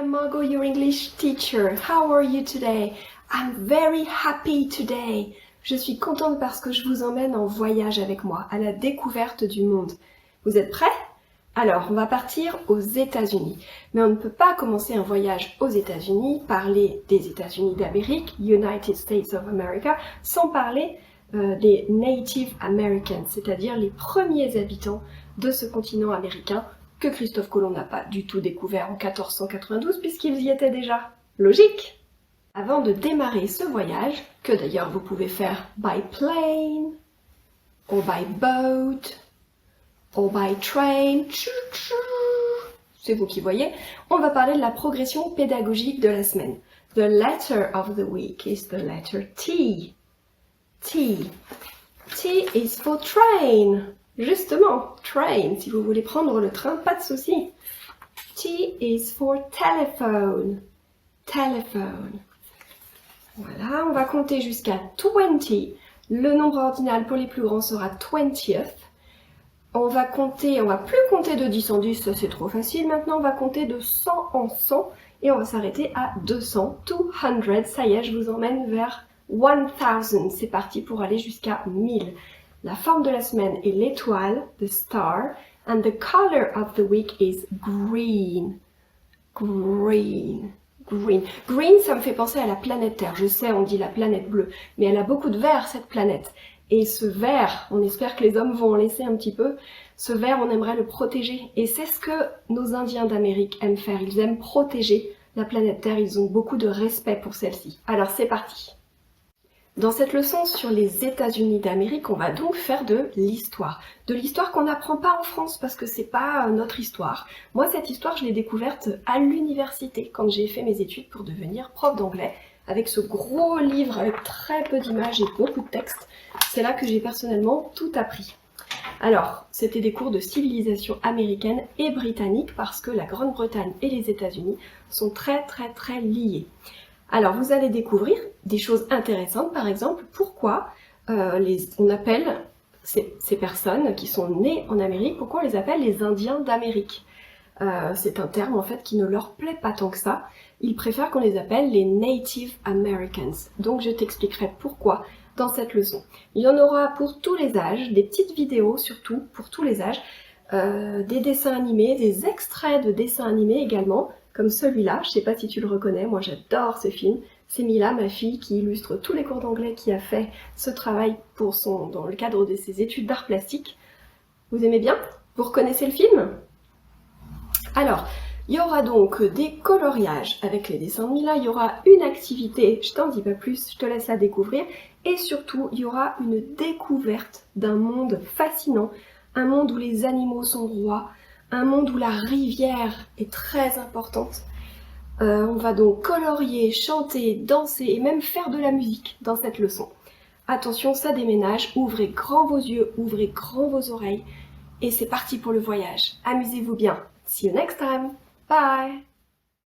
I'm Margot, your English teacher. How are you today? I'm very happy today. Je suis contente parce que je vous emmène en voyage avec moi, à la découverte du monde. Vous êtes prêts? Alors, on va partir aux États-Unis. Mais on ne peut pas commencer un voyage aux États-Unis, parler des États-Unis d'Amérique, United States of America, sans parler des Native Americans, c'est-à-dire les premiers habitants de ce continent américain que Christophe Colomb n'a pas du tout découvert en 1492 puisqu'ils y étaient déjà. Logique! Avant de démarrer ce voyage, que d'ailleurs vous pouvez faire by plane, or by boat, or by train, c'est vous qui voyez, on va parler de la progression pédagogique de la semaine. The letter of the week is the letter T. T. T is for train. Justement, train, si vous voulez prendre le train, pas de souci. T is for telephone. Telephone. Voilà, on va compter jusqu'à 20. Le nombre ordinal pour les plus grands sera 20th. On va plus compter de 10 en 10, ça c'est trop facile. Maintenant, on va compter de 100 en 100 et on va s'arrêter à 200. 200, ça y est, je vous emmène vers 1000. C'est parti pour aller jusqu'à 1000. La forme de la semaine est l'étoile, the star, and the color of the week is green. Green. Green. Green, ça me fait penser à la planète Terre. Je sais, on dit la planète bleue, mais elle a beaucoup de vert, cette planète. Et ce vert, on espère que les hommes vont en laisser un petit peu. Ce vert, on aimerait le protéger. Et c'est ce que nos Indiens d'Amérique aiment faire. Ils aiment protéger la planète Terre. Ils ont beaucoup de respect pour celle-ci. Alors, c'est parti. Dans cette leçon sur les États-Unis d'Amérique, on va donc faire de l'histoire. De l'histoire qu'on n'apprend pas en France parce que c'est pas notre histoire. Moi, cette histoire, je l'ai découverte à l'université quand j'ai fait mes études pour devenir prof d'anglais avec ce gros livre avec très peu d'images et beaucoup de textes. C'est là que j'ai personnellement tout appris. Alors, c'était des cours de civilisation américaine et britannique parce que la Grande-Bretagne et les États-Unis sont très liés. Alors, vous allez découvrir des choses intéressantes, par exemple, pourquoi on appelle ces personnes qui sont nées en Amérique, pourquoi on les appelle les Indiens d'Amérique. C'est un terme, en fait, qui ne leur plaît pas tant que ça. Ils préfèrent qu'on les appelle les Native Americans. Donc, je t'expliquerai pourquoi dans cette leçon. Il y en aura pour tous les âges, des petites vidéos surtout, pour tous les âges, des dessins animés, des extraits de dessins animés également, comme celui-là, je sais pas si tu le reconnais, moi j'adore ce film. C'est Mila, ma fille, qui illustre tous les cours d'anglais, qui a fait ce travail dans le cadre de ses études d'art plastique. Vous aimez bien? Vous reconnaissez le film? Alors, il y aura donc des coloriages avec les dessins de Mila, il y aura une activité, je t'en dis pas plus, je te laisse la découvrir, et surtout, il y aura une découverte d'un monde fascinant, un monde où les animaux sont rois, un monde où la rivière est très importante. On va donc colorier, chanter, danser et même faire de la musique dans cette leçon. Attention, ça déménage, ouvrez grand vos yeux, ouvrez grand vos oreilles et c'est parti pour le voyage. Amusez-vous bien. See you next time. Bye!